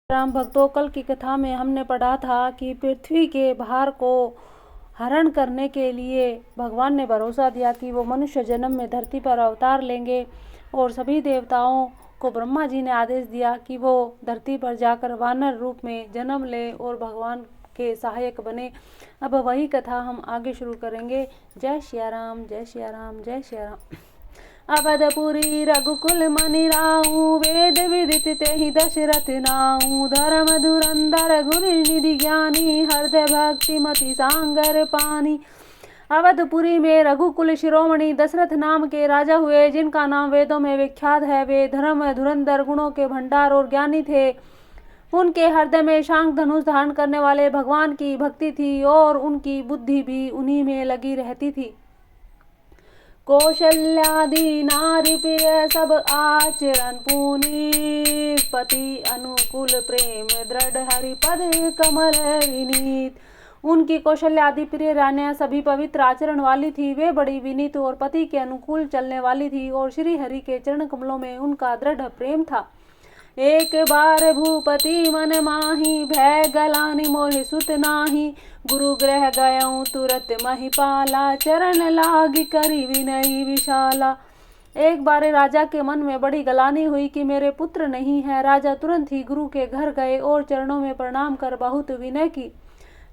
राम भक्तों, कल की कथा में हमने पढ़ा था कि पृथ्वी के भार को हरण करने के लिए भगवान ने भरोसा दिया कि वो मनुष्य जन्म में धरती पर अवतार लेंगे और सभी देवताओं को ब्रह्मा जी ने आदेश दिया कि वो धरती पर जाकर वानर रूप में जन्म ले और भगवान के सहायक बने। अब वही कथा हम आगे शुरू करेंगे। जय सिया राम, जय सिया राम, जय सिया राम। अवधपुरी रघुकुल मनि राऊ, वेद विदित तेहि दशरथ नाऊ। धर्म धुरंधर गुरु निधि ज्ञानी, हृदय भक्ति मति सांगर पानी। अवधपुरी में रघुकुल शिरोमणि दशरथ नाम के राजा हुए, जिनका नाम वेदों में विख्यात है। वे धर्म धुरंधर, गुणों के भंडार और ज्ञानी थे। उनके हृदय में शांग धनुष धारण करने वाले भगवान की भक्ति थी और उनकी बुद्धि भी उन्हीं में लगी रहती थी। कौशल्यादि नारी प्रिय सब आचरण पुनीत, पति अनुकूल प्रेम दृढ़ हरिपद कमल विनीत। उनकी कौशल्या आदि प्रिय रानियां सभी पवित्र आचरण वाली थी। वे बड़ी विनीत और पति के अनुकूल चलने वाली थी और श्री हरि के चरण कमलों में उनका दृढ़ प्रेम था। एक बार भूपति मन माही, भय गलानी मोहि सुत नाही। गुरु ग्रह गयऊँ तुरत महिपाला, चरण लागी करी विनयी विशाला। एक बार राजा के मन में बड़ी गलानी हुई कि मेरे पुत्र नहीं है। राजा तुरंत ही गुरु के घर गए और चरणों में प्रणाम कर बहुत विनय की।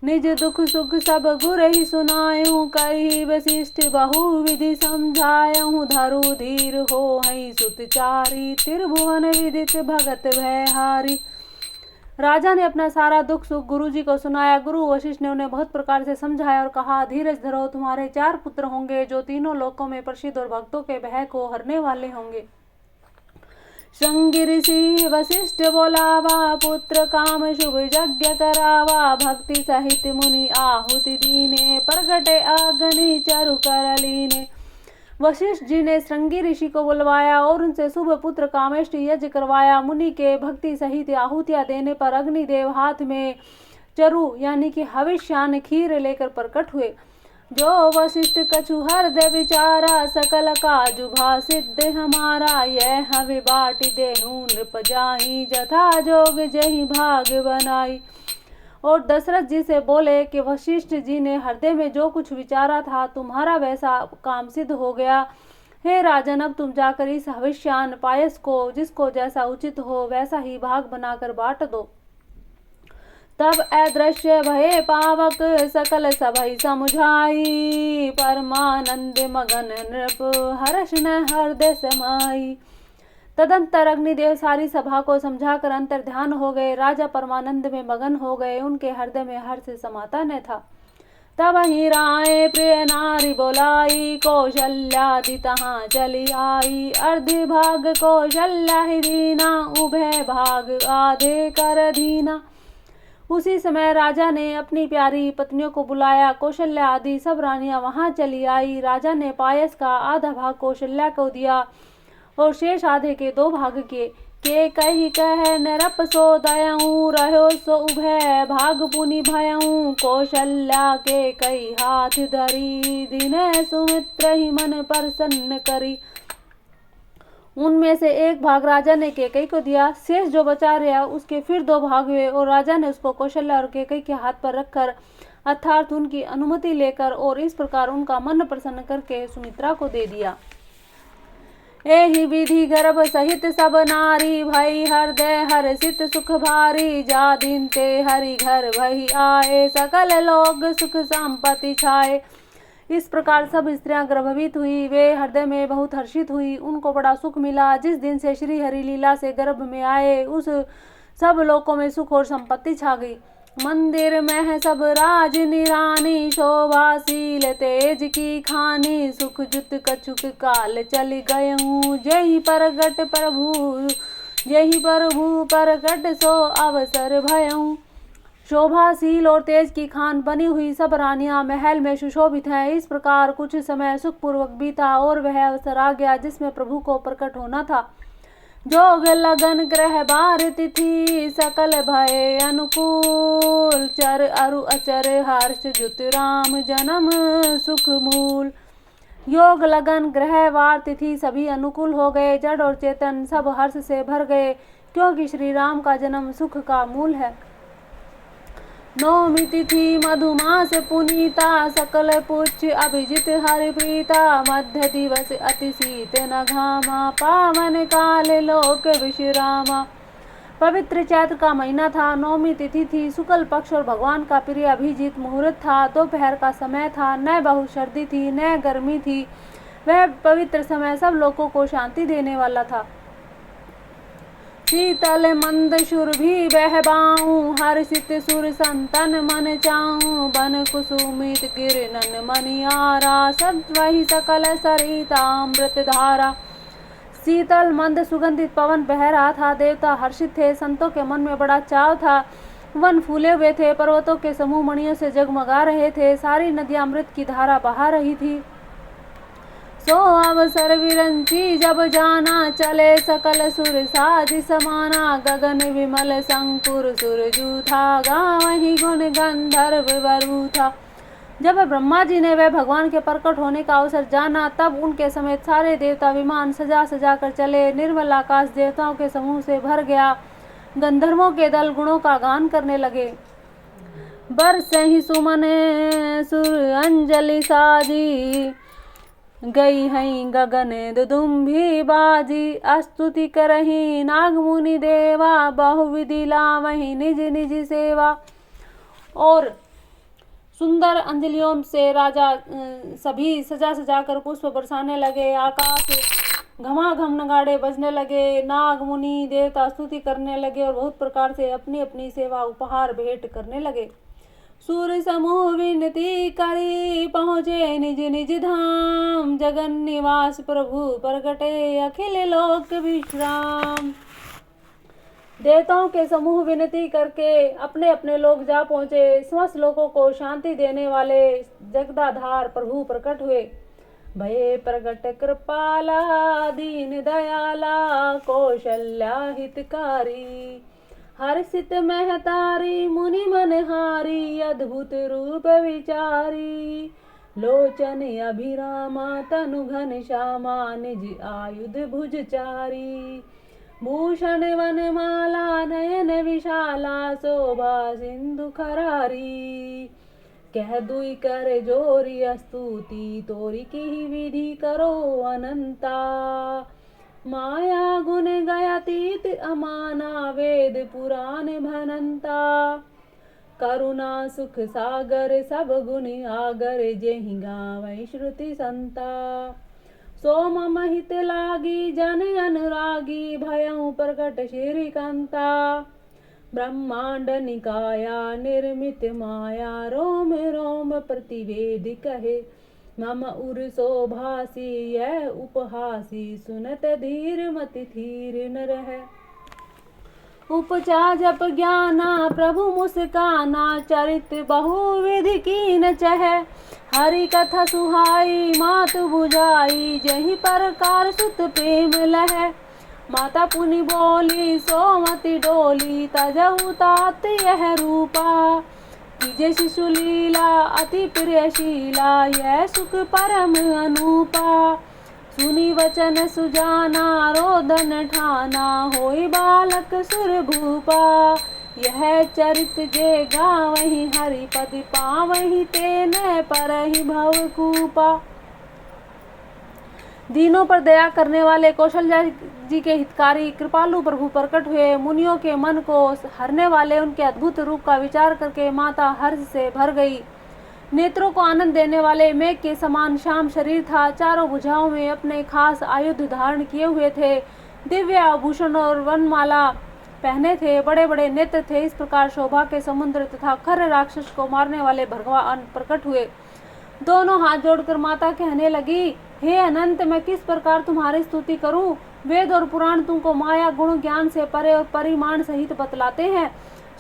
निज दुख सुख सब गुर ही सुनायूं, कही वशिष्ठ बहु विधि समझायूं। धरु धीर हो हई सुतचारी, त्रिभुवन विदित भगत भयहारी। राजा ने अपना सारा दुख सुख गुरु जी को सुनाया। गुरु वशिष्ठ ने उन्हें बहुत प्रकार से समझाया और कहा, धीरज धरो, तुम्हारे 4 पुत्र होंगे जो तीनों लोकों में प्रसिद्ध और भक्तों के भय को हरने वाले होंगे। श्रृंगी ऋषि वशिष्ठ बोलावा, पुत्र काम शुभ यज्ञ करावा। भक्ति सहित मुनि आहुति दीने, प्रगटे अग्नि चरु कर लीने। वशिष्ठ जी ने श्रृंगी ऋषि को बुलवाया और उनसे शुभ पुत्र कामेष्टि यज्ञ करवाया। मुनि के भक्ति सहित आहुतियां देने पर अग्निदेव हाथ में चरु यानी कि हविष्यान खीर लेकर प्रकट हुए। जो वशिष्ठ कछु हृदय विचारा, सकल काजु भा सिद्ध हमारा। यह हवि बाटी देहूं नृप जाहि, जथा जोग जहि भाग बनाई। और दशरथ जी से बोले कि वशिष्ठ जी ने हृदय में जो कुछ विचारा था, तुम्हारा वैसा काम सिद्ध हो गया। हे राजन, अब तुम जाकर इस हविष्यान पायस को जिसको जैसा उचित हो वैसा ही भाग बनाकर बांट दो। तब अदृश्य भये पावक, सकल सभई समुझाई। परमानंद मगन नृप, हर्ष न हृदय समाई। तदंतर अग्निदेव सारी सभा को समझाकर अंतर ध्यान हो गए। राजा परमानंद में मगन हो गए, उनके हृदय में हर्ष समाता न था। तब ही राय प्रिय नारी बोलाई, कौशल्यादि तहाँ चली आई। अर्धि भाग कौशल्या ही दीना, उभय भाग आधे कर दीना। उसी समय राजा ने अपनी प्यारी पत्नियों को बुलाया। कौशल्या आदि सब रानियां वहां चली आई। राजा ने पायस का आधा भाग कौशल्या को दिया और शेष आधे के 2 भाग किए। के कही कह नरप सो दयऊं, रहो सो उभय भाग पुनि भयऊं। कौशल्या के कई हाथ धरी, दिन सुमित्र ही मन प्रसन्न करी। उनमें से 1 भाग राजा ने केकई को दिया। शेष जो बचा रहा उसके फिर 2 भाग हुए और राजा ने उसको कौशल्या और केकई के हाथ पर रखकर अर्थात उनकी अनुमति लेकर और इस प्रकार उनका मन प्रसन्न करके सुमित्रा को दे दिया। एहि विधि गर्भ सहित सब नारी, भई हृदय हर्षित सुख भारी। जा दिन ते हरि घर भई आए, सकल लोग सुख संपत्ति छाए। इस प्रकार सब स्त्रियां गर्भवती हुई। वे हृदय में बहुत हर्षित हुई, उनको बड़ा सुख मिला। जिस दिन से श्री हरि लीला से गर्भ में आए, उस सब लोकों में सुख और संपत्ति छा गई। मंदिर में सब राज निरानी, शोभाशील तेज की खानी। सुख जुत कछुक काल चल गयऊं, जहि प्रगट प्रभु प्रगट सो अवसर भयऊं। शोभाशील और तेज की खान बनी हुई सब रानियां महल में सुशोभित हैं। इस प्रकार कुछ समय सुखपूर्वक बीता और वह अवसर आ गया जिसमें प्रभु को प्रकट होना था। जोग लगन ग्रह बार तिथि, सकल भय अनुकूल। चर अरु अचर हर्ष जुत राम, जन्म सुख मूल। योग लगन ग्रह वार तिथि सभी अनुकूल हो गए। जड़ और चेतन सब हर्ष से भर गए क्योंकि श्री राम का जन्म सुख का मूल है। नौमी तिथि मधुमास पुनीता, सकल पुच्छ अभिजित हरिप्रीता, मध्य दिवस अति शीत न घामा, पावन काल लोक विश्रामा। पवित्र चैत्र का महीना था, नौमी तिथि थी, शुक्ल पक्ष और भगवान का प्रिय अभिजीत मुहूर्त था। दोपहर का समय था, न बहुत सर्दी थी न गर्मी थी। वह पवित्र समय सब लोगों को शांति देने वाला था। शीतल मंद सुरभि बहबाऊं, हर्षित सुर संतन मन चाऊं, बन कुसुमित गिरनन मनियारा, सद्वहि सकल सरितामृत धारा। शीतल मंद सुगंधित पवन बह रहा था, देवता हर्षित थे, संतों के मन में बड़ा चाव था। वन फूले हुए थे, पर्वतों के समूह मणियों से जगमगा रहे थे, सारी नदियां अमृत की धारा बहा रही थी। सो अवसर विरंची जब जाना, चले सकल सुर साज समाना, गगन विमल शंकुर सुरजू था, गावहि गुण गंधर्व वरु था। जब ब्रह्मा जी ने वह भगवान के प्रकट होने का अवसर जाना, तब उनके समेत सारे देवता विमान सजा सजा कर चले। निर्मल आकाश देवताओं के समूह से भर गया, गंधर्वों के दल गुणों का गान करने लगे। बरसहि सुमन सुर अंजलि साजी, गई हई गगन दुदुम्भी बाजी, स्तुति करही नाग मुनि देवा, बहुविधि लावहि निज निज सेवा। और सुंदर अंजलियों से राजा सभी सजा सजा कर पुष्प बरसाने लगे। आकाश घमाघम नगाड़े बजने लगे, नाग मुनि देवता स्तुति करने लगे और बहुत प्रकार से अपनी अपनी सेवा उपहार भेंट करने लगे। सूर समूह विनती करी, पहुँचे निज निज धाम, जगन निवास प्रभु प्रगटे, अखिल लोक विश्राम। देवताओं के समूह विनती करके अपने अपने लोग जा पहुँचे। समस्त लोगों को शांति देने वाले जगदाधार प्रभु प्रकट हुए। भये प्रगट कृपाला, दीन दयाला, कौशल्या हितकारी, हर्षित महतारी, मुनि मनहारी, अद्भुत रूप विचारी, लोचन अभिरामा, तनु घन श्यामा, निज आयुध भुजचारी, भूषण वनमाला, नयन विशाला, शोभा सिंधु खरारी, कह दुई कर जोरी स्तुति, तोरी की विधि करो अनंता, माया गुण गयातीत अमाना, वेद पुराण भनंता, करुणा सुख सागर, सब गुण आगर, जेहि गावै श्रुति संता, सोम महित लागी, जन अनुरागी, भयउ प्रकट श्रीकांता, ब्रह्मांड निकाया, निर्मित माया, रोम रोम प्रतिवेद कहे, मम उर शोभासी, यह उपहासी, सुनत धीर मति थीर न रहे। उपचा जप ज्ञाना, प्रभु मुस्काना, चरित बहुविधि कीन चहे, हरि कथा सुहाई, मातु बुझाई, जहि प्रकार सुत प्रेम लहे, माता पुनि बोली, सोमति डोली, तजहु तात यह रूपा, कीजे शिशु लीला, अति प्रियशीला, यह सुख परम अनूपा, सुनी वचन सुजाना, रोदन ठाना, होई बालक सुर भूपा, यह चरित जे गावहि, हरि पद पावहि, तेन परहि भव कूपा। दीनों पर दया करने वाले कौशल्या जी के हितकारी कृपालु प्रभु प्रकट हुए। मुनियों के मन को हरने वाले उनके अद्भुत रूप का विचार करके माता हर्ष से भर गई। नेत्रों को आनंद देने वाले मेघ के समान श्याम शरीर था, चारों भुजाओं में अपने खास आयुध धारण किए हुए थे, दिव्य आभूषण और वनमाला पहने थे, बड़े बड़े नेत्र थे। इस प्रकार शोभा के समुद्र तथा खर राक्षस को मारने वाले भगवान प्रकट हुए। दोनों हाथ जोड़कर माता कहने लगी, हे अनंत, मैं किस प्रकार तुम्हारी स्तुति करूं? वेद और पुराण तुमको माया गुण ज्ञान से परे और परिमाण सहित बतलाते हैं।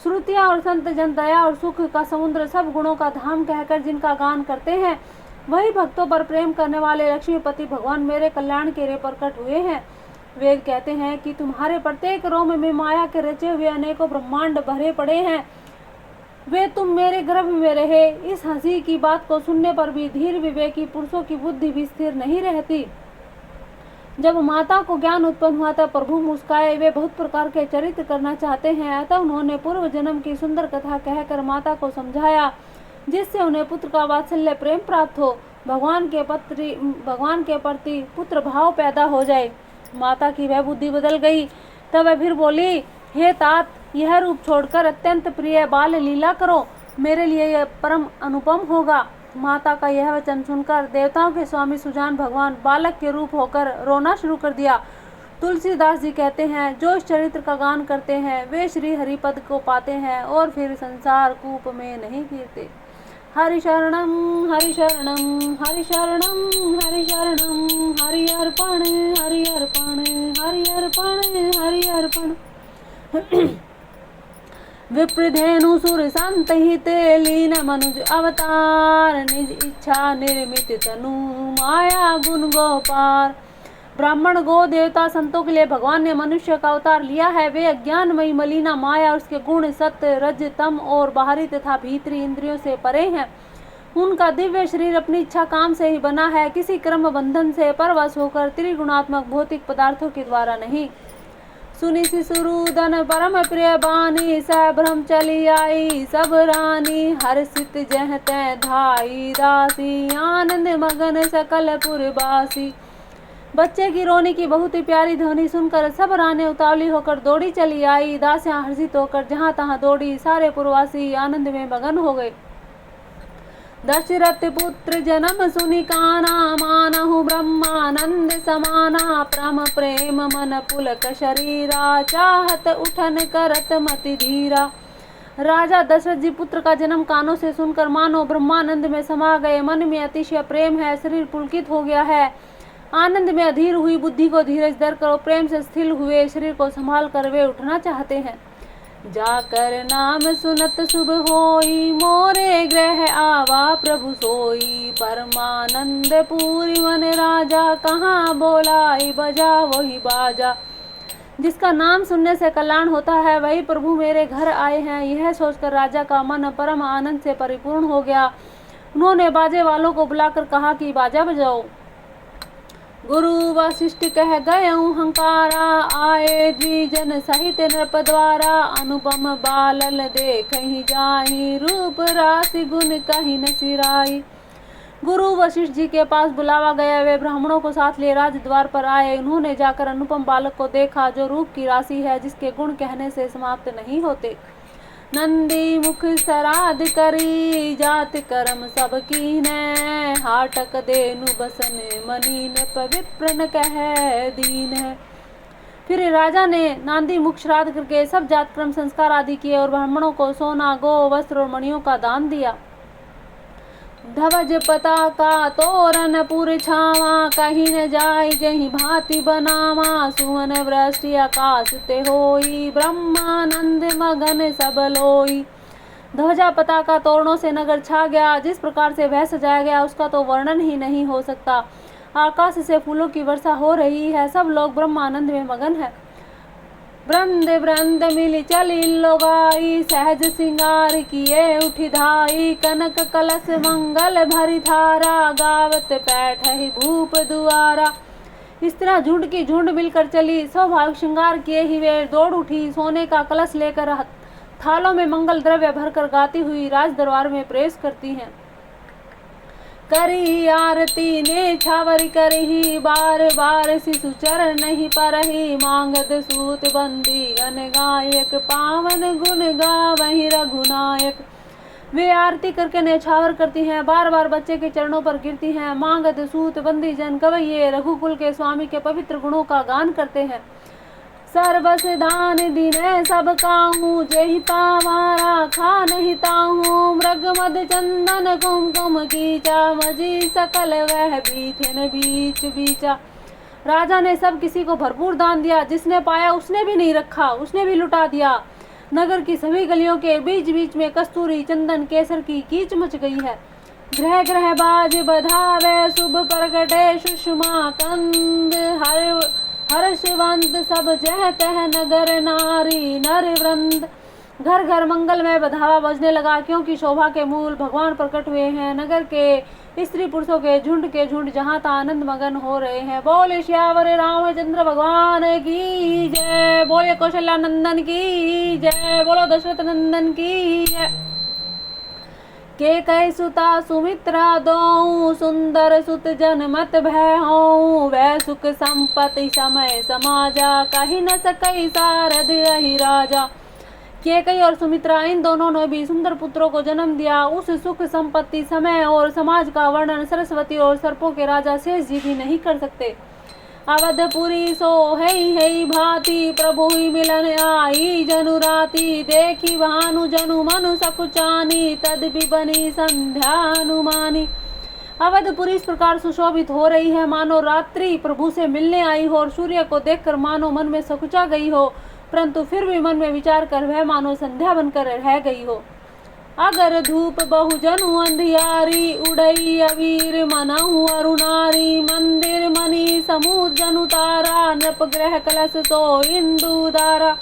श्रुतियां और संत जन दया और सुख का समुद्र, सब गुणों का धाम कहकर जिनका गान करते हैं, वही भक्तों पर प्रेम करने वाले लक्ष्मीपति भगवान मेरे कल्याण के लिए प्रकट हुए हैं। वेद कहते हैं कि तुम्हारे प्रत्येक रोम में माया के रचे हुए अनेकों ब्रह्मांड भरे पड़े हैं, वे तुम मेरे गर्भ में रहे। इस हंसी की बात को सुनने पर भी धीर विवेकी पुरुषों की बुद्धि भी स्थिर नहीं रहती। जब माता को ज्ञान उत्पन्न हुआ तब प्रभु मुस्काए। वे बहुत प्रकार के चरित्र करना चाहते हैं, अतः उन्होंने पूर्व जन्म की सुंदर कथा कहकर माता को समझाया, जिससे उन्हें पुत्र का वात्सल्य प्रेम प्राप्त हो, भगवान के प्रति पुत्र भाव पैदा हो जाए। माता की वह बुद्धि बदल गई। तब वह फिर बोली, हे तात, यह रूप छोड़कर अत्यंत प्रिय बाल लीला करो, मेरे लिए यह परम अनुपम होगा। माता का यह वचन सुनकर देवताओं के स्वामी सुजान भगवान बालक के रूप होकर रोना शुरू कर दिया। तुलसीदास जी कहते हैं, जो इस चरित्र का गान करते हैं वे श्री हरिपद को पाते हैं और फिर संसार कूप में नहीं गिरते। हरि शरणम हरि शरणम हरि शरणम हरि शरणम, हरि अर्पण हरि अर्पण हरि अर्पण हरि अर्पण। विप्रधेनु सुर संत हित लीन मनुज अवतार, निज इच्छा निर्मित तनु माया गुण गोपार। ब्राह्मण गो देवता संतों के लिए भगवान ने मनुष्य का अवतार लिया है। वे अज्ञानमयी मलिना माया और उसके गुण सत्य रज तम और बाहरी तथा भीतरी इंद्रियों से परे हैं। उनका दिव्य शरीर अपनी इच्छा काम से ही बना है, किसी क्रम बंधन से परवश होकर त्रिगुणात्मक भौतिक पदार्थों के द्वारा नहीं। सुनि शिशुरूदन परम प्रिय बानी, सभ्रम चली आई सब रानी, हर्षित जह तै धाई दासी, आनंद मगन सकल पुरबासी। बच्चे की रोने की बहुत ही प्यारी ध्वनि सुनकर सब रानी उतावली होकर दौड़ी चली आई। दासियां हर्षित होकर जहां तहां दौड़ी, सारे पुरवासी आनंद में मगन हो गए। दशरथ पुत्र जन्म सुनि काना, मानहु ब्रह्मानंद समाना, परम प्रेम मन पुलक शरीरा, चाहत उठन करत मति धीरा। राजा दशरथ जी पुत्र का जन्म कानों से सुनकर मानो ब्रह्मानंद में समा गए। मन में अतिशय प्रेम है, शरीर पुलकित हो गया है। आनंद में अधीर हुई बुद्धि को धीरज धर कर प्रेम से स्थिर हुए शरीर को संभाल कर वे उठना चाहते हैं। जाकर नाम सुनत शुभ होई, मोरे ग्रह आवा प्रभु सोई, परमानंद पूरी मन राजा, कहाँ बोलाई बजा वही बाजा। जिसका नाम सुनने से कल्याण होता है वही प्रभु मेरे घर आए हैं। यह सोचकर राजा का मन परम आनंद से परिपूर्ण हो गया। उन्होंने बाजे वालों को बुलाकर कहा कि बाजा बजाओ। गुरु वशिष्ठ कह गए हंकारा, आए द्विजन सहित नृप द्वारा, अनुपम बालल देखहि जाहि, रूप राशि गुण कहि न सिराई। गुरु वशिष्ठ जी के पास बुलावा गया। वे ब्राह्मणों को साथ ले राजद्वार पर आए। उन्होंने जाकर अनुपम बालक को देखा, जो रूप की राशि है, जिसके गुण कहने से समाप्त नहीं होते। नंदी मुख सराद करी, जात कर्म सब कीन्ह, हाटक देनु बसन मनीन, पवित्र न कह दीन है। फिर राजा ने नांदी मुख श्राद्ध करके सब जात क्रम संस्कार आदि किए और ब्राह्मणों को सोना, गो, वस्त्र और मणियों का दान दिया। ध्वज पताका तोरण पुर छावा, कहीं न जाय जही भांति बनावा, सुवन वृष्टि आकाश ते होई, ब्रह्मानंद मगन सब लोई। ध्वजा पताका तोरणों से नगर छा गया। जिस प्रकार से वह सजाया गया उसका तो वर्णन ही नहीं हो सकता। आकाश से फूलों की वर्षा हो रही है। सब लोग ब्रह्मानंद में मगन है। वृंद वृंद मिली चली लोगाई, सहज सिंगार किए उठी धाई, कनक कलश मंगल भरी धारा, गावत बैठहि भूप दुआरा। इस तरह झुंड की झुंड मिलकर चली। स्वभाव श्रृंगार किए ही वे दौड़ उठी। सोने का कलश लेकर थालों में मंगल द्रव्य भरकर गाती हुई राज दरबार में प्रवेश करती हैं। करी आरती ने छावर करही, बार बार शिशु चरण नहीं परही, मांगत सूत बंदी गन गायक, पावन गुण गावहि रघुनायक। वे आरती करके नेछावर करती हैं, बार बार बच्चे के चरणों पर गिरती हैं। मांगत सूत बंदी जन गवैये रघुकुल के स्वामी के पवित्र गुणों का गान करते हैं। सर्वस दान दिन सब काहू, जेहि पावारा खा नहीं ताहू, मृग मद चंदन कुमकुम कीचा, मजी सकल वह बीथिन बीच बीचा। राजा ने सब किसी को भरपूर दान दिया। जिसने पाया उसने भी नहीं रखा, उसने भी लुटा दिया। नगर की सभी गलियों के बीच बीच में कस्तूरी, चंदन, केसर की कीच मच गई है। ग्रह ग्रह बाज बधावे, शुभ प्रगटे सुषमा कंद, हर्षवंत सब जह तह नगर नारी नर वृंद। घर घर मंगल में बधावा बजने लगा, क्योंकि शोभा के मूल भगवान प्रकट हुए हैं। नगर के स्त्री पुरुषों के झुंड जहाँ तहाँ आनंद मगन हो रहे हैं। बोले श्यावर रामचंद्र भगवान की जय, बोले कौशल्या नंदन की जय, बोलो दशरथ नंदन की जय। के कह सुता सुमित्रा दो, सुंदर सुत जन मत भय हो, वह सुख संपत्ति समय समाजा, कही न सकई सारद अहि राजा। केकई और सुमित्रा इन दोनों ने भी सुंदर पुत्रों को जन्म दिया। उस सुख संपत्ति समय और समाज का वर्णन सरस्वती और सर्पों के राजा शेष जी भी नहीं कर सकते। अवधपुरी सो है भांति, प्रभु ही मिलन आई जनु राती, देखी भानु जनु मनु सकुचानी, तद भी बनी संध्या अनुमानी। अवधपुरी इस प्रकार सुशोभित हो रही है मानो रात्रि प्रभु से मिलने आई हो, और सूर्य को देखकर मानो मन में सकुचा गई हो, परंतु फिर भी मन में विचार कर वह मानो संध्या बनकर रह गई हो। अगर धूप बहु जनु अंधियारी, उड़ई अवीर मनहु अरुणारी, मंदिर मणि समूह जनु तारा, नृप ग्रह कलश सो इंदु दारा।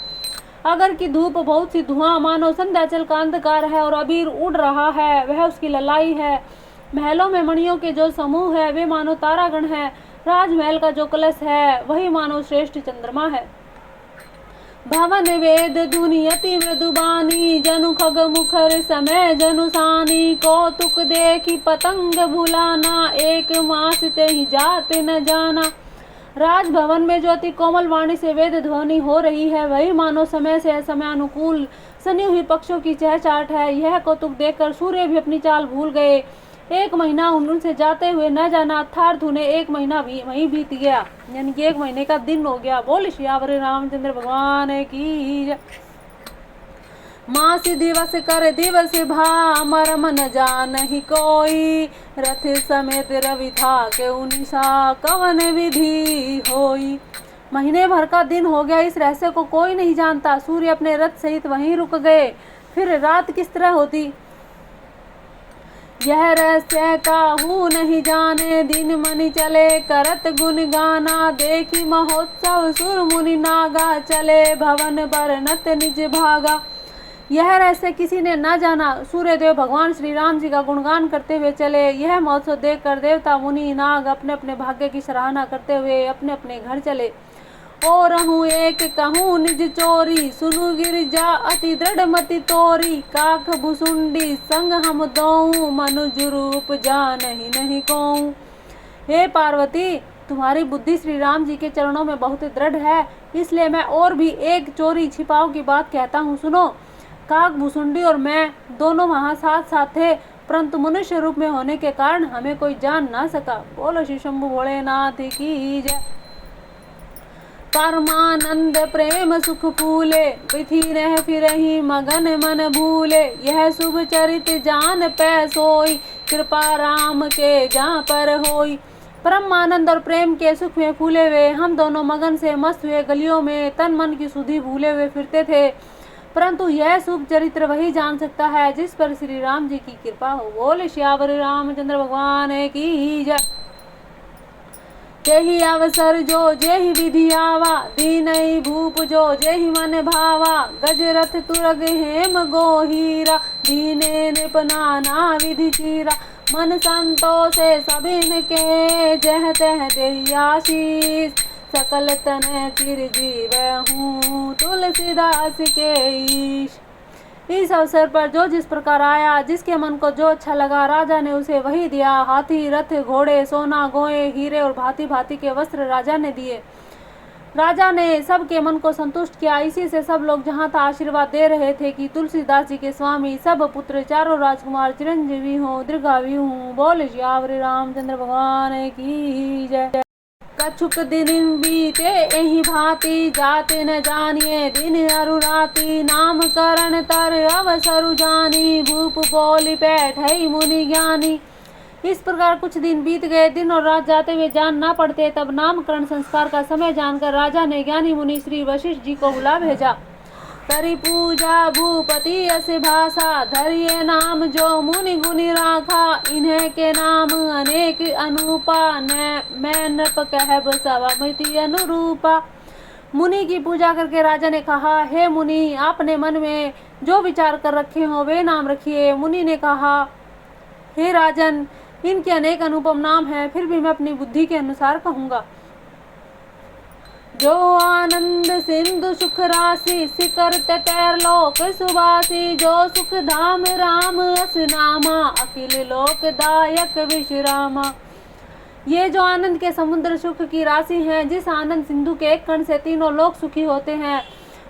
अगर की धूप बहुत सी धुआं मानो संध्याचल का अंधकार है, और अबीर उड़ रहा है वह उसकी ललाई है। महलों में मणियों के जो समूह है वे मानो तारागण है। राजमहल का जो कलश है वही मानो श्रेष्ठ चंद्रमा है। भवन वेद धुनि अति मृदुबानी, जनु खग मुखर समय जनु सानी, कौतुक देखी पतंग भुलाना, एक मास ते ही जात न जाना। राजभवन में जो अति कोमल वाणी से वेद ध्वनि हो रही है वही मानो समय से समय अनुकूल सनी हुई पक्षों की चहचाहट है। यह कौतुक देखकर सूर्य भी अपनी चाल भूल गए। एक महीना उनसे जाते हुए न जाना, अर्थात उन्हें एक महीना भी वहीं बीत गया, यानी कि एक महीने का दिन हो गया। बोल श्यावर रामचंद्र भगवान की जय। मास दिवस कर दिवस भा, मरम न जान ही कोई, रथ समेत रवि था के उनिसा, कवन विधि होई। महीने भर का दिन हो गया, इस रहस्य को कोई नहीं जानता। सूर्य अपने रथ सहित वहीं रुक गए, फिर रात किस तरह होती यह रहस्य काहू नहीं जाने। दिन मनि चले करत गुण गाना, देखी महोत्सव सुर मुनि नागा, चले भवन बरनत निज भागा। यह रहस्य किसी ने न जाना। सूर्यदेव भगवान श्री राम जी का गुणगान करते हुए चले। यह महोत्सव देखकर देवता मुनि नाग अपने अपने भाग्य की सराहना करते हुए अपने अपने घर चले। और रहूं एक कहूँ निज चोरी, सुनु गिरिजा अति दृढ़ मति तोरी, काख भुसुंडी संग हम दो, मनुज रूप जान ही नहीं कहूँ। हे पार्वती, तुम्हारी बुद्धि श्री राम जी के चरणों में बहुत दृढ़ है, इसलिए मैं और भी एक चोरी छिपाव की बात कहता हूँ, सुनो। काक भुसुंडी और मैं दोनों वहाँ साथ साथ थे, परंतु मनुष्य रूप में होने के कारण हमें कोई जान ना सका। बोलो श्री शंभु भोलेनाथ की जय। परमानंद प्रेम सुख फूले, विधि रह फिरहि मगन मन भूले, यह शुभ चरित जान पै सोई, कृपा राम के जहाँ पर होई। परम आनंद और प्रेम के सुख में फूले हुए हम दोनों मगन से मस्त हुए गलियों में तन मन की सुधि भूले हुए फिरते थे, परंतु यह शुभ चरित्र वही जान सकता है जिस पर श्री राम जी की कृपा हो। बोले श्यावर रामचंद्र भगवान की जय। जेहि अवसर जो जेहि विधि आवा, दीनई भूप जो जेहि मन भावा, गजरथ तुरग हेम गोहीरा, दीने नृपना ना विधि चीरा, मन संतोषे सभिन के, जह तह देहि आशीष, सकल तन चिरजीव हूँ, तुलसीदास के ईश। इस अवसर पर जो जिस प्रकार आया, जिसके मन को जो अच्छा लगा, राजा ने उसे वही दिया। हाथी, रथ, घोड़े, सोना, गोए, हीरे और भांति भांति के वस्त्र राजा ने दिए। राजा ने सबके मन को संतुष्ट किया। इसी से सब लोग जहाँ था आशीर्वाद दे रहे थे कि तुलसीदास जी के स्वामी सब पुत्र चारों राजकुमार चिरंजीवी हों, दीर्घायु हों। बोल श्यावर रामचंद्र भगवान की जय। कछुक दिन बीते एहि भांति, जाते न जानिए दिन अरु राति, नामकरण तर अवसरु जानी, भूप बोली बैठई मुनि ज्ञानी। इस प्रकार कुछ दिन बीत गए, दिन और रात जाते हुए जान ना पड़ते। तब नामकरण संस्कार का समय जानकर राजा ने ज्ञानी मुनि श्री वशिष्ठ जी को बुला भेजा। करी पूजा भूपति अस भाषा, धरिए नाम जो मुनि गुनि राखा, इन्हें के नाम अनेक अनुपा, मैं नृप कहब सवामिति अनुरूपा। मुनि की पूजा करके राजा ने कहा, हे मुनि, आपने मन में जो विचार कर रखे हो वे नाम रखिए। मुनि ने कहा, हे राजन, इनके अनेक अनुपम नाम हैं, फिर भी मैं अपनी बुद्धि के अनुसार कहूँगा। जो आनंद सिंधु सुख राशि, शिखर तैर लोक सुबासी, जो सुख धाम राम अस नामा, अखिल लोकदायक विश्रामा। ये जो आनंद के समुद्र सुख की राशि हैं, जिस आनंद सिंधु के एक कण से तीनों लोक सुखी होते हैं,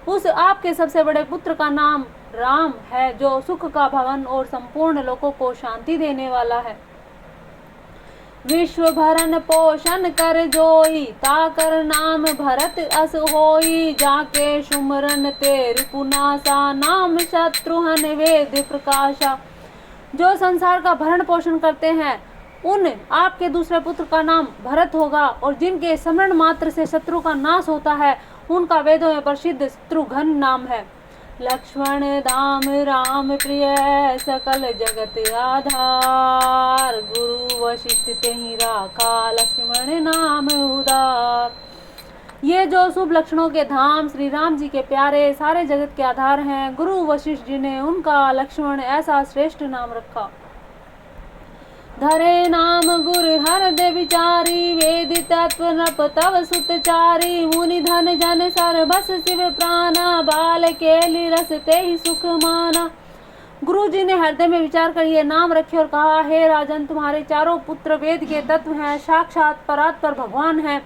उस आपके सबसे बड़े पुत्र का नाम राम है, जो सुख का भवन और संपूर्ण लोकों को शांति देने वाला है। विश्व भरन पोषण कर जोई, ताकर नाम भरत अस होई, जाके सुमरन तेरि पुनासा, नाम शत्रुहन वेद प्रकाशा। जो संसार का भरण पोषण करते हैं, उन आपके दूसरे पुत्र का नाम भरत होगा, और जिनके स्मरण मात्र से शत्रु का नाश होता है, उनका वेदों में प्रसिद्ध शत्रुघ्न नाम है। लक्ष्मण धाम राम प्रिय, सकल जगत आधार, गुरु वशिष्ठ तेहि राखा, लक्ष्मण नाम उदार। ये जो शुभ लक्षणों के धाम श्री राम जी के प्यारे, सारे जगत के आधार हैं, गुरु वशिष्ठ जी ने उनका लक्ष्मण ऐसा श्रेष्ठ नाम रखा। धरे नाम गुर हृदय विचारी, वेद तत्व नप तव सुतचारी, मुनि धन जन सर बस शिव प्राणा, बाल केली रस ते ही सुख माना। गुरु जी ने हृदय में विचार कर ये नाम रखे और कहा, हे राजन, तुम्हारे चारों पुत्र वेद के तत्व हैं, साक्षात परात्पर भगवान हैं,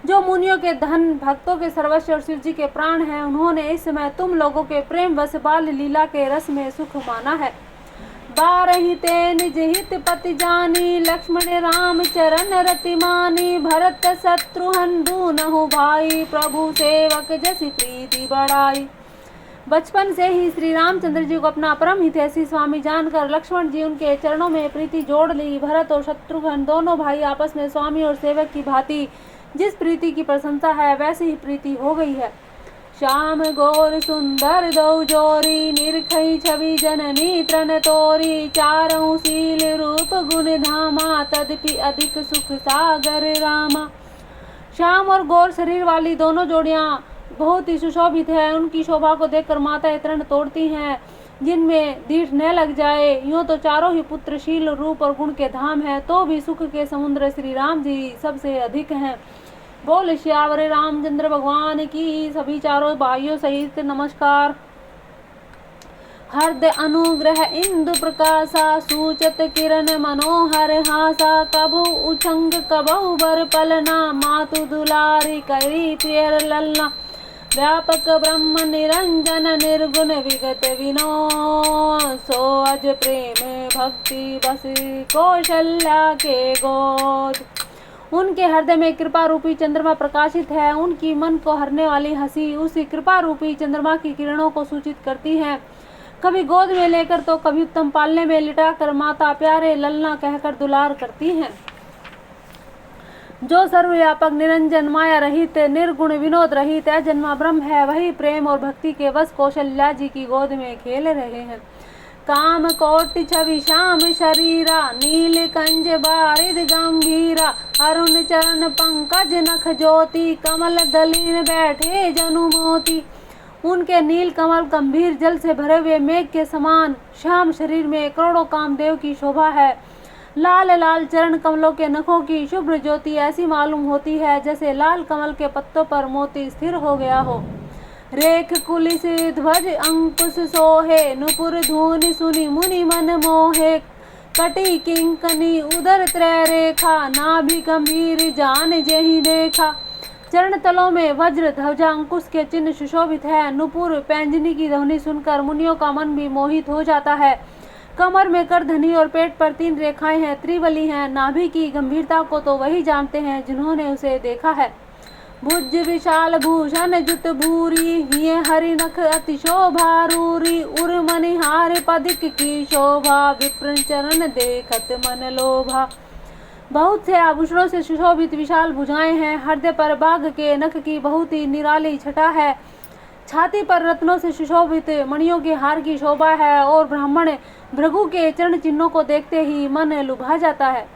जो मुनियों के धन, भक्तों के सर्वस्व और शिव जी के प्राण हैं। उन्होंने इस समय तुम लोगों के प्रेम वश बाल लीला के रस में सुख माना है। बारही ते निज हित पति जानी, लक्ष्मण राम चरण रति मानी, भरत शत्रुघ्न दूनहु भाई, प्रभु सेवक जसि प्रीति बढ़ाई। बचपन से ही श्री रामचंद्र जी को अपना परम हितैषी स्वामी जानकर लक्ष्मण जी उनके चरणों में प्रीति जोड़ ली। भरत और शत्रुघ्न दोनों भाई आपस में स्वामी और सेवक की भांति जिस प्रीति की प्रशंसा है, वैसी ही प्रीति हो गई है। श्याम गौर सुंदर दो जोरी, निरखई छवि जननी तृण तोरी, चारों शील रूप गुण धामा, तदपि अधिक सुख सागर रामा। श्याम और गौर शरीर वाली दोनों जोड़ियां बहुत ही सुशोभित है। उनकी शोभा को देखकर माताएं तृण तोड़ती हैं, जिनमें दीठ न लग जाए। यूं तो चारों ही पुत्र शील रूप और गुण के धाम है, तो भी सुख के समुद्र श्री राम जी सबसे अधिक हैं। बोल श्यावर रामचंद्र भगवान की। सभी चारों भाइयों सहित नमस्कार। हृदय अनुग्रह इंदु प्रकाशा, सूचत किरण मनोहर हासा, कबहु उछंग कबहु बर पलना, मातु दुलारी करी प्रिय ललना। व्यापक ब्रह्म निरंजन निर्गुण विगत विनोद, सो अज प्रेम भक्ति बस कौशल्या के गोद। उनके हृदय में कृपा रूपी चंद्रमा प्रकाशित है। उनकी मन को हरने वाली हंसी उसी कृपा रूपी चंद्रमा की किरणों को सूचित करती है। कभी गोद में लेकर तो कभी उत्तम पालने में लिटाकर माता प्यारे ललना कहकर दुलार करती हैं। जो सर्वव्यापक निरंजन माया रहित निर्गुण विनोद रहित अजन्मा ब्रह्म है, वही प्रेम और भक्ति के वश कौशल्या जी की गोद में खेल रहे हैं। काम कोटि छवि श्याम शरीरा, नील कंज बारिद गंभीरा, अरुण चरण पंकज नख ज्योति, कमल दलीन बैठे जनु मोती। उनके नील कमल गंभीर जल से भरे हुए मेघ के समान श्याम शरीर में करोड़ों कामदेव की शोभा है। लाल लाल चरण कमलों के नखों की शुभ्र ज्योति ऐसी मालूम होती है जैसे लाल कमल के पत्तों पर मोती स्थिर हो गया हो। रेख कुलिस ध्वज अंकुश सोहे, नुपुर धूनि सुनि मुनि मन मोहे, कटी किंकनी उदर त्रय रेखा, नाभि गंभीर जान जेहि देखा। चरण तलों में वज्र ध्वजा अंकुश के चिन्ह सुशोभित है। नुपुर पैंजनी की ध्वनि सुनकर मुनियों का मन भी मोहित हो जाता है। कमर में करधनी और पेट पर 3 रेखाएं हैं, त्रिवली हैं। नाभि की गंभीरता को तो वही जानते हैं जिन्होंने उसे देखा है। भुज विशाल भूषण जुत भूरी, हिये हरि नख अति शोभा रूरी, उर मनिहार पदिक की शोभा, विप्र चरण देखत मन लोभा। बहुत से आभूषणों से सुशोभित विशाल भुजाएं हैं। हृदय पर बाघ के नख की बहुत ही निराली छटा है। छाती पर रत्नों से सुशोभित मणियों के हार की शोभा है और ब्राह्मण भृगु के चरण चिन्हों को देखते ही मन लुभा जाता है।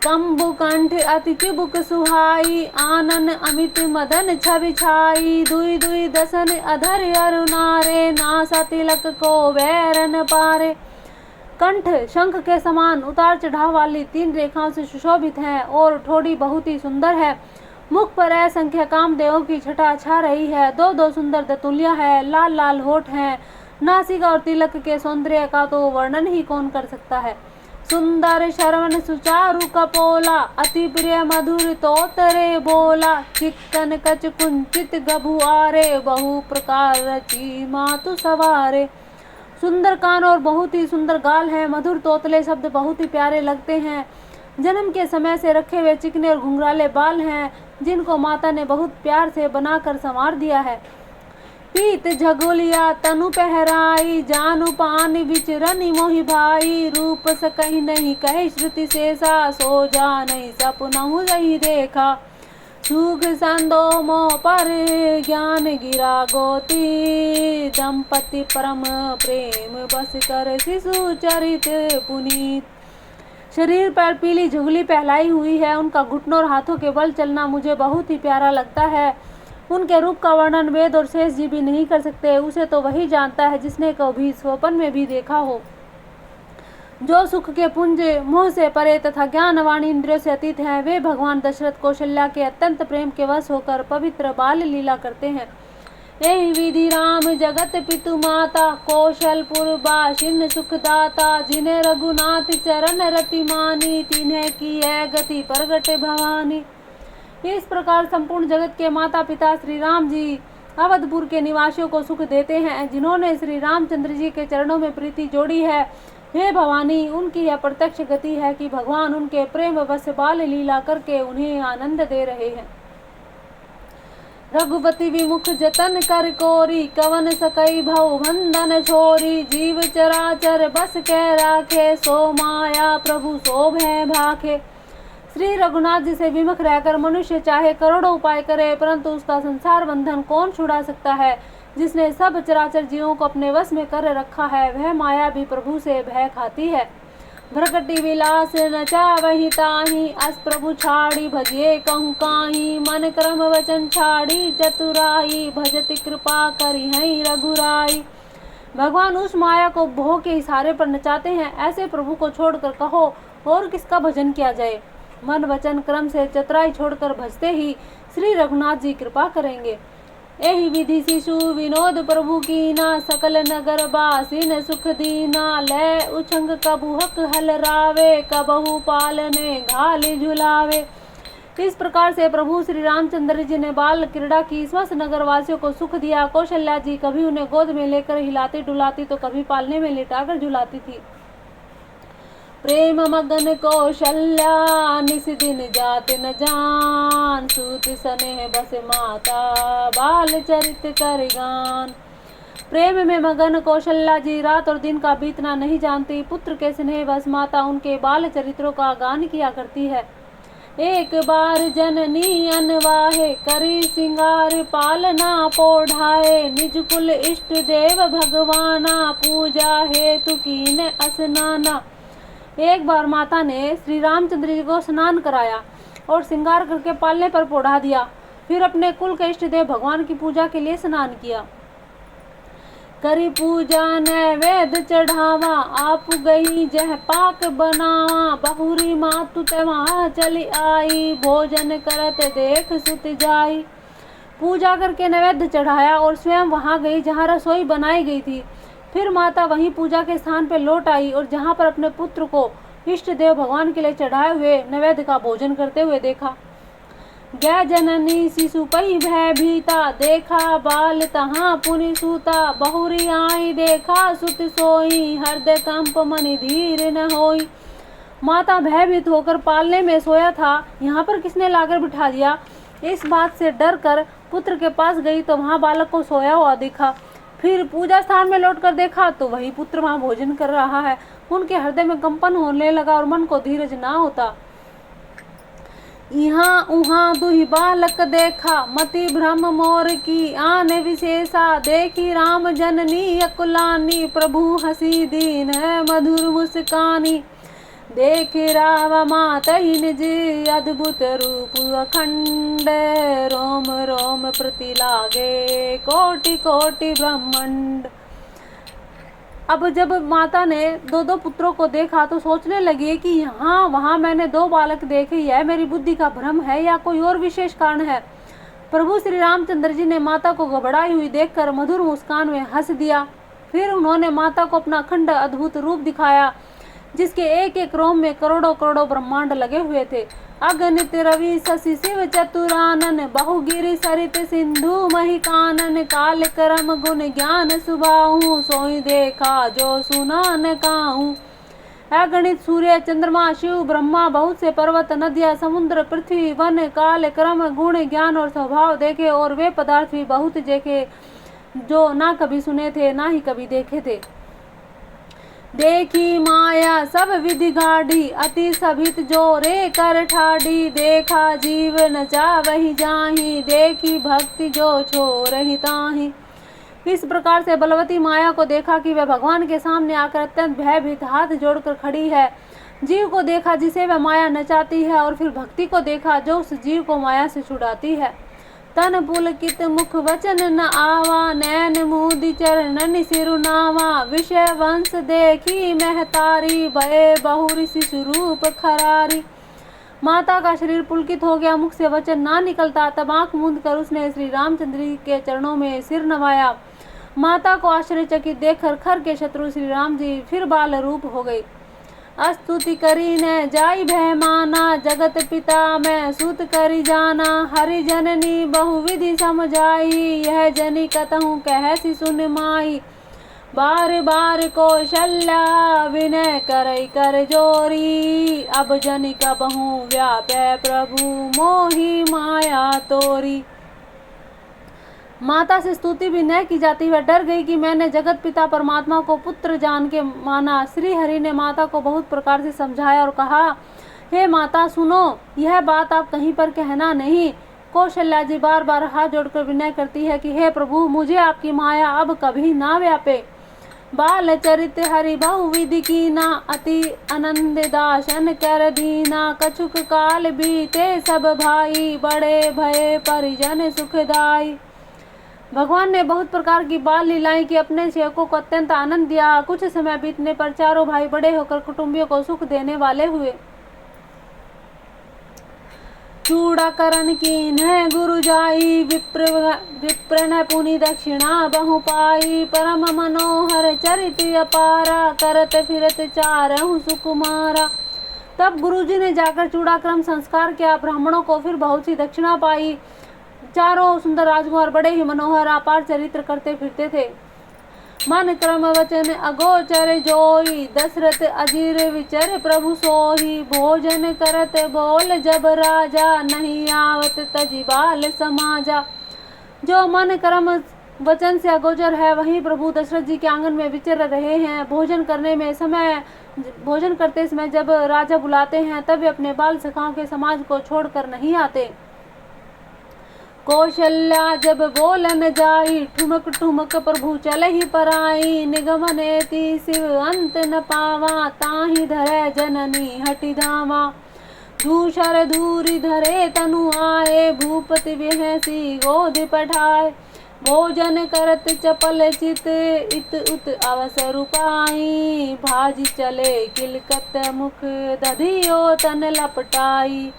कंबु कंठ अति चिबुक सुहाई, आनन अमित मदन छवि छाई, दुई दुई दसन अधर अरुणारे, नासा तिलक को वैरन पारे। कंठ शंख के समान उतार चढ़ाव वाली 3 रेखाओं से सुशोभित है और ठोड़ी बहुत ही सुंदर है। मुख पर असंख्य कामदेवों की छटा छा रही है। 2-2 सुंदर दतुलियां है, लाल लाल होठ हैं। नासिका और तिलक के सौंदर्य का तो वर्णन ही कौन कर सकता है। सुंदर श्रवण सुचारु कपोला, अति प्रिय मधुर तोतरे बोला। चिक्कन कच कुंचित गभुआरे, बहु प्रकार रची मातु सवारे। सुंदर कान और बहुत ही सुंदर गाल है। मधुर तोतले शब्द बहुत ही प्यारे लगते हैं। जन्म के समय से रखे हुए चिकने और घुंघराले बाल हैं, जिनको माता ने बहुत प्यार से बनाकर संवार दिया है। पीत झगोलिया तनु पहराई, जानु पान विचरनी मोहि भाई। रूप सकहि नहीं कहे श्रुति शेषा, सो जा नहीं सपनहु रही देखा। सुख संदो मोह पर ज्ञान गिरा गोती, दंपति परम प्रेम बस कर शिशु चरित पुनीत। शरीर पर पीली झुगली पहलाई हुई है। उनका घुटनों और हाथों के बल चलना मुझे बहुत ही प्यारा लगता है। उनके रूप का वर्णन वेद और शेष जी भी नहीं कर सकते। उसे तो वही जानता है जिसने कभी स्वप्न में भी देखा हो। जो सुख के पुंज मोह से परे तथा ज्ञानवाणी इंद्रियों से अतीत हैं, वे भगवान दशरथ कौशल्या के अत्यंत प्रेम के वश होकर पवित्र बाल लीला करते हैं। यही विधि राम जगत पितु माता, कौशलपुर बाशिन सुखदाता। जिन्हें रघुनाथ चरण रति मानी, तिन्हें की है गति प्रगट भवानी। इस प्रकार संपूर्ण जगत के माता पिता श्री राम जी अवधपुर के निवासियों को सुख देते हैं। जिन्होंने श्री रामचंद्र जी के चरणों में प्रीति जोड़ी है, हे भवानी, उनकी यह प्रत्यक्ष गति है कि भगवान उनके प्रेम वश बाल लीला करके उन्हें आनंद दे रहे हैं। रघुपति विमुख जतन कर कोरी, कवन सकई भव बंधन छोरी। जीव चराचर बस के राखे, सो माया प्रभु शोभे भाखे। श्री रघुनाथ जी से विमुख रहकर मनुष्य चाहे करोड़ों उपाय करे, परंतु उसका संसार बंधन कौन छुड़ा सकता है। जिसने सब चराचर जीवों को अपने वश में कर रखा है, वह माया भी प्रभु से भय खाती है। भ्रकटी विलास नचा वही ताही, अस प्रभु छाड़ी भजिए कहूँ काही। मन क्रम वचन छाड़ी चतुराई, भजति कृपा करी है रघुराई। भगवान उस माया को भोग के इशारे पर नचाते हैं। ऐसे प्रभु को छोड़कर कहो और किसका भजन किया जाए। मन वचन क्रम से चतुराई छोड़कर भजते ही श्री रघुनाथ जी कृपा करेंगे। यही विधि शिशु विनोद प्रभु कीना, सकल नगर बासिन सुख दीना। लय उछंग कबुहक हल रावे, कबहु पालने घाली झुलावे। इस प्रकार से प्रभु श्री रामचंद्र जी ने बाल क्रीड़ा की, समस्त नगर वासियों को सुख दिया। कौशल्या जी कभी उन्हें गोद में लेकर हिलाती डुलाती तो कभी पालने में लिटाकर झुलाती थी। प्रेम मगन कौशल्या निस दिन जात न जान, सूत स्नेह बस माता बाल चरित कर गान। प्रेम में मगन कौशल्या जी रात और दिन का बीतना नहीं जानती। पुत्र के स्नेह बस माता उनके बाल चरित्रों का गान किया करती है। एक बार जननी अनवाहे, करी सिंगार पालना पोढ़ाए। निज कुल इष्ट देव भगवाना, पूजा हेतु कीन स्नाना। एक बार माता ने श्री रामचंद्र जी को स्नान कराया और श्रृंगार करके पालने पर पोढ़ा दिया। फिर अपने कुल के इष्ट देव भगवान की पूजा के लिए स्नान किया। करी पूजा नैवेद्य चढ़ावा, आप गई जह पाक बनावा। बहुरी मातु वहाँ चली आई, भोजन करत देख सुत जाई। पूजा करके नैवेद्य चढ़ाया और स्वयं वहाँ गई जहाँ रसोई बनाई गई थी। फिर माता वहीं पूजा के स्थान पर लौट आई और जहाँ पर अपने पुत्र को इष्ट देव भगवान के लिए चढ़ाए हुए नैवेद्य का भोजन करते हुए देखा। गै जननी शिशु पई भय भीता, देखा बाल तहाँ पुनि सूता। बहुरी आई देखा सुत सोई, हृदय कंप मन धीर न होई। माता भयभीत होकर पालने में सोया था, यहाँ पर किसने लाकर बिठा दिया। इस बात से डर कर पुत्र के पास गई तो वहाँ बालक को सोया हुआ दिखा। फिर पूजा स्थान में लौटकर देखा तो वही पुत्र वहाँ भोजन कर रहा है। उनके हृदय में कंपन होने लगा और मन को धीरज ना होता। यहाँ उहाँ दुहि बालक देखा, मति भ्रम मोर की आन विशेषा। देखी राम जननी अकुलानी, प्रभु हसी दीन है मधुर मुस्कानी। देख राव माता ही निज अद्भुत रूप अखंड, रोम रोम प्रति लागे कोटि कोटि ब्रह्मांड। अब जब माता ने दो दो पुत्रों को देखा तो सोचने लगी कि यहाँ वहाँ मैंने दो बालक देखे, यह मेरी बुद्धि का भ्रम है या कोई और विशेष कारण है। प्रभु श्री रामचंद्र जी ने माता को घबराई हुई देखकर मधुर मुस्कान में हंस दिया। फिर उन्होंने माता को अपना अखंड अद्भुत रूप दिखाया, जिसके एक एक रोम में करोड़ों करोड़ों ब्रह्मांड लगे हुए थे। अगणित रवि शशि शिव चतुरानन, बहुगिरि सरित सिंधु मही कानन, काल करम गुण ज्ञान सुबाहु, सोई देखा जो सुना न काहू। अगणित सूर्य चंद्रमा शिव ब्रह्मा, बहुत से पर्वत नदियाँ समुद्र पृथ्वी वन, काल क्रम गुण ज्ञान और स्वभाव देखे, और वे पदार्थ भी बहुत देखे जो ना कभी सुने थे ना ही कभी देखे थे। देखी माया सब विधि गाड़ी, अति सभित जोरे कर ठाडी, देखा जीव न चावहि जाहि, देखी भक्ति जो छोरहि ताहि। इस प्रकार से बलवती माया को देखा कि वह भगवान के सामने आकर अत्यंत भयभीत हाथ जोड़कर खड़ी है। जीव को देखा जिसे वह माया नचाती है, और फिर भक्ति को देखा जो उस जीव को माया से छुड़ाती है। तन पुलकित मुख वचन न आवा, नैन मूदी चरणन सिरुनावा, विषय वंश देखी महतारी, भय बहुरी शिशुरूप खरारी। माता का शरीर पुलकित हो गया, मुख से वचन ना निकलता। तब आंख मूंद कर उसने श्री रामचंद्र जी के चरणों में सिर नवाया। माता को आश्चर्यचकित देखकर खर के शत्रु श्री राम जी फिर बाल रूप हो गए। स्तुति करी न जाई भय माना, जगत पिता मैं सुत करी जाना, हरि जननी बहुविधि समझाई, यह जनी कतहु कहसी सुन माई। बार बार कौशल्या विनय करई कर जोरी, अब जनि कबहु व्यापै प्रभु मोहि माया तोरी। माता से स्तुति भी न की जाती, वह डर गई कि मैंने जगत पिता परमात्मा को पुत्र जान के माना। श्री हरि ने माता को बहुत प्रकार से समझाया और कहा, हे माता सुनो, यह बात आप कहीं पर कहना नहीं। कौशल्या जी बार बार हाथ जोड़कर विनय करती है कि हे प्रभु, मुझे आपकी माया अब कभी ना व्यापे। बाल चरित हरि बहुविधि कीना, अति आनंद दाशन कर दीना, कछुक काल बीते सब भाई, बड़े भय परिजन सुखदाई। भगवान ने बहुत प्रकार की बाल लीलाएं की, अपने सेवकों को अत्यंत आनंद दिया। कुछ समय बीतने पर चारों भाई बड़े होकर कुटुंबियों को सुख देने वाले हुए। चूड़ाकरण कीन्ह गुरु जाई, विप्रन पुनि दक्षिणा बहु पाई, परम मनोहर चरित अपारा, करत फिरत चारहु सुकुमारा। तब गुरुजी ने जाकर चूड़ाक्रम संस्कार किया, ब्राह्मणों को फिर बहुत सी दक्षिणा पाई। चारों सुंदर राजकुमार बड़े ही मनोहर अपार चरित्र करते फिरते थे। मन क्रम वचन अगोचर जोई, दशरथ अजीर विचर प्रभु सोही, भोजन करत बोल जब राजा, नहीं आवत तजी बाल समाजा। जो मन क्रम वचन से अगोचर है, वही प्रभु दशरथ जी के आंगन में विचर रहे हैं। भोजन करते समय जब राजा बुलाते हैं, तब वे अपने बाल सखाओं के समाज को छोड़कर नहीं आते। कौशल्या जब बोलन जाई, ठुमक ठुमक प्रभु चल ही पराई, निगमनेति शिव अंत न पावा, ताहि धरे जननी हटि धावा। धूषर धूरी धरे तनु आए, भूपति बिहसी गोद पठाए, भोजन करत चपल चित, इत उत अवसर पाई, भाजी चले किलकत मुख, दधियो तन लपटाई।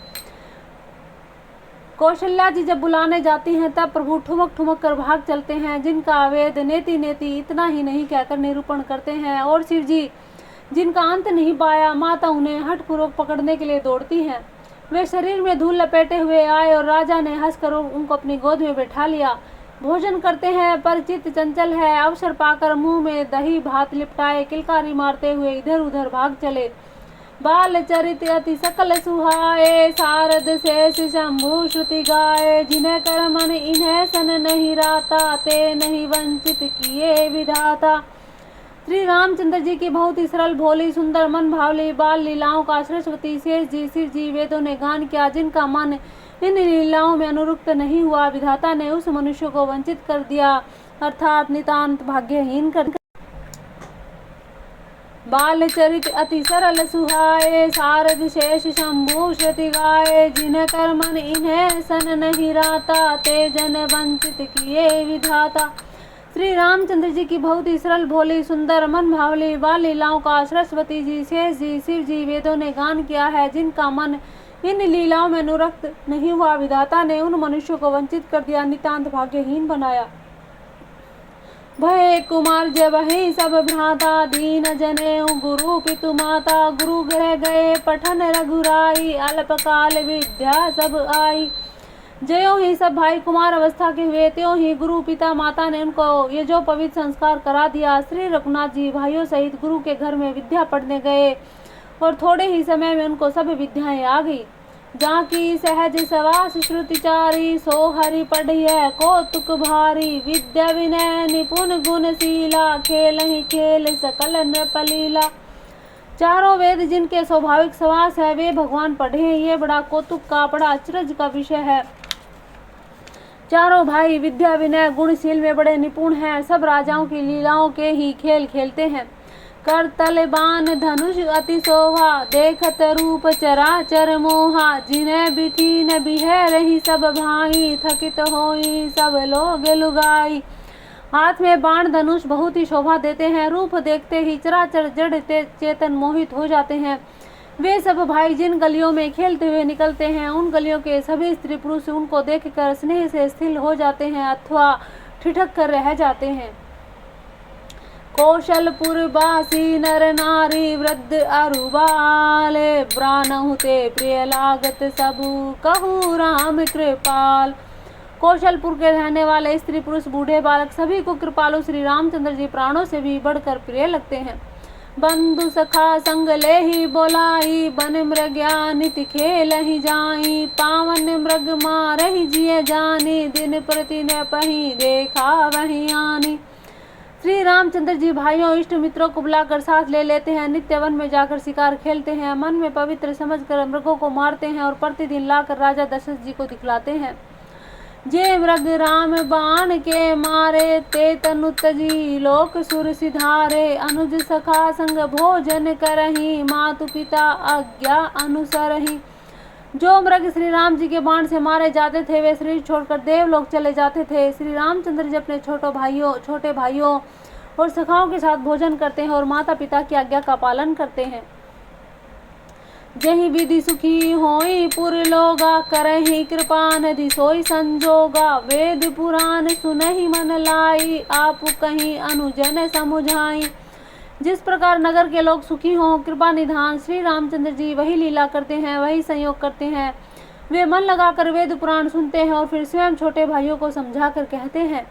कौशल्या जी जब बुलाने जाती हैं, तब प्रभु ठुमक ठुमक कर भाग चलते हैं, जिनका वेद नेति नेति इतना ही नहीं कहकर निरूपण करते हैं। और शिव जी जिनका अंत नहीं पाया, माता उन्हें हठपूर्वक पकड़ने के लिए दौड़ती हैं। वे शरीर में धूल लपेटे हुए आए और राजा ने हंसकर उनको अपनी गोद में बैठा लिया। भोजन करते हैं पर चित्त चंचल है, अवसर पाकर मुंह में दही भात लिपटाए किलकारी मारते हुए इधर उधर भाग चले। बाल चरित अति सकल सुहाए, शारद शेष शंभु श्रुति गाए, जिन्हें कर मन इन्हें सन नहीं राता, ते नहीं वंचित किए विधाता। श्री रामचंद्र जी की बहुत ही सरल भोली सुंदर मन भावली बाल लीलाओं का सरस्वती शेष जी शिव जी वेदों ने गान किया। जिनका मन इन लीलाओं में अनुरुक्त नहीं हुआ, विधाता ने उस मनुष्य को वंचित कर दिया, अर्थात नितांत भाग्यहीन कर। बाल चरित अति सरल सुहाए, शारद शेष शंभु श्रुति गाए, जिन्हें कर मन इन्हें सन नहीं राता, ते जन वंचित किए विधाता। श्री रामचंद्र जी की बहुत ही सरल भोली सुंदर मन भावली बाल लीलाओं का सरस्वती जी, शेष जी, शिव जी वेदों ने गान किया है। जिनका मन इन लीलाओं में अनुरक्त नहीं हुआ, विधाता ने उन मनुष्यों को वंचित कर दिया, नितांत भाग्यहीन बनाया। भय कुमार जब ही सब भ्राता, दीन जने गुरु पितु माता। गुरु गृह गए पठन रघुराई, अल्पकाल विद्या सब आई। ज्यों ही सब भाई कुमार अवस्था के हुए, त्यों ही गुरु पिता माता ने उनको ये जो पवित्र संस्कार करा दिया। श्री रघुनाथ जी भाइयों सहित गुरु के घर में विद्या पढ़ने गए और थोड़े ही समय में उनको सब विद्याएं आ गई। जाकी सहज सवास श्रुतिचारी, सो हरि पढ़िय कौतुक भारी। विद्या विनय निपुण गुणशीला, खेल ही खेल सकल नृपलीला। चारों वेद जिनके स्वाभाविक सवास है, वे भगवान पढ़े हैं। ये बड़ा कौतुक का, बड़ा अचरज का विषय है। चारों भाई विद्या विनय गुणशील में बड़े निपुण हैं। सब राजाओं की लीलाओं के ही खेल खेलते हैं। करतल बाण धनुष अति शोभा, देखत रूप चराचर मोहा। जिन्हें बिथी न बिह रही सब भाई, थकित होई सब लोग लुगाई। हाथ में बाण धनुष बहुत ही शोभा देते हैं। रूप देखते ही चराचर जड़ चेतन मोहित हो जाते हैं। वे सब भाई जिन गलियों में खेलते हुए निकलते हैं, उन गलियों के सभी स्त्री पुरुष उनको देखकर स्नेह से स्थिर हो जाते हैं अथवा ठिठक कर रह जाते हैं। कौशलपुर बासी नर नारी, वृद्ध अरु बाले। ब्रानहु ते प्रिय लागत सबु, कहूँ राम कृपाल। कौशलपुर के रहने वाले स्त्री पुरुष बूढ़े बालक सभी को कृपालु श्री रामचंद्र जी प्राणों से भी बढ़कर प्रिय लगते हैं। बंधु सखा संग ले ही बोलाई, बन मृग्या नित खेल ही जाई। पावन मृग मार ही जिये जानी, दिन प्रति न पही देखा वही आनी। श्री रामचंद्र जी भाइयों इष्ट मित्रों को बुलाकर साथ ले लेते हैं। नित्य वन में जाकर शिकार खेलते हैं। मन में पवित्र समझकर मृगों को मारते हैं और प्रतिदिन लाकर राजा दशरथ जी को दिखलाते हैं। जे मृग राम बाण के मारे, ते तनु तजी लोक सुर सिधारे। अनुज सखा संग भोजन करही, मातु पिता आज्ञा अनुसरही। जो मृग श्री राम जी के बाण से मारे जाते थे, वे शरीर छोड़कर देवलोक चले जाते थे। श्री रामचंद्र जी अपने छोटे भाइयों और सखाओं के साथ भोजन करते हैं और माता पिता की आज्ञा का पालन करते हैं। जही विधि सुखी होई पुर लोगा, करही कृपा नदि सोई संजोगा। वेद पुराण सुनहि मन लाई, आप कहीं अनुजन समुझाई। जिस प्रकार नगर के लोग सुखी हों, कृपा निधान श्री रामचंद्र जी वही लीला करते हैं, वही संयोग करते हैं। वे मन लगाकर वेद पुराण सुनते हैं और फिर स्वयं छोटे भाइयों को समझाकर कहते हैं।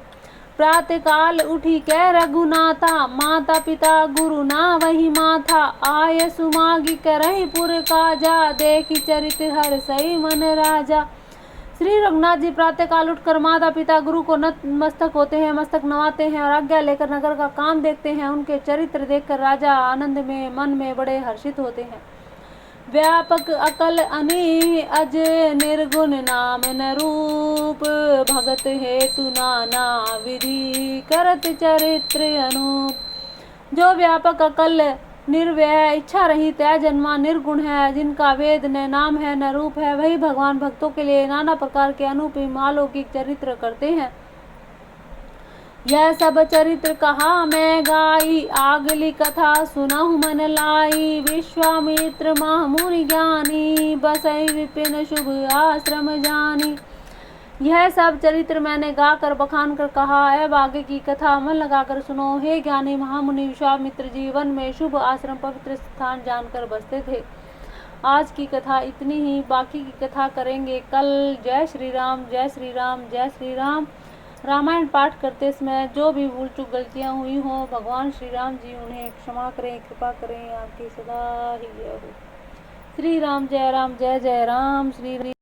प्रातः काल उठी कै रघुनाथा, माता पिता गुरु ना वही माथा। आय सुमागी करहि पुर काजा, देखी चरित हर सही मन राजा। श्री रघुनाथ जी प्रातः काल उठकर माता पिता गुरु को नतमस्तक होते हैं, मस्तक नवाते हैं और आज्ञा लेकर नगर का काम देखते हैं। उनके चरित्र देखकर राजा आनंद में मन में बड़े हर्षित होते हैं। व्यापक अकल अनी अज, निर्गुण नाम न रूप। भगत हेतु नाना विधि, करत चरित्र अनूप। जो व्यापक अकल निर्व्यय इच्छा रहित है, जन्मा निर्गुण है, जिनका वेद न नाम है न रूप है, वही भगवान भक्तों के लिए नाना प्रकार के अनुपम अलौकिक चरित्र करते हैं। यह सब चरित्र कहा मैं गाई, आगली कथा सुनहु मन लाई। विश्वामित्र महामुनि ज्ञानी, बसई विपिन शुभ आश्रम जानी। यह सब चरित्र मैंने गाकर बखान कर कहा। अब आगे की कथा मन लगाकर सुनो। हे ज्ञानी महामुनि विश्वामित्र जीवन में शुभ आश्रम पवित्र स्थान जानकर बसते थे। आज की कथा इतनी ही, बाकी की कथा करेंगे कल। जय श्री राम, जय श्री राम, जय श्री राम। रामायण पाठ करते समय जो भी भूल चूक गलतियाँ हुई हों, भगवान श्री राम जी उन्हें क्षमा करें, कृपा करें। आपकी सदा ही जय हो। श्री राम जय जय राम। श्री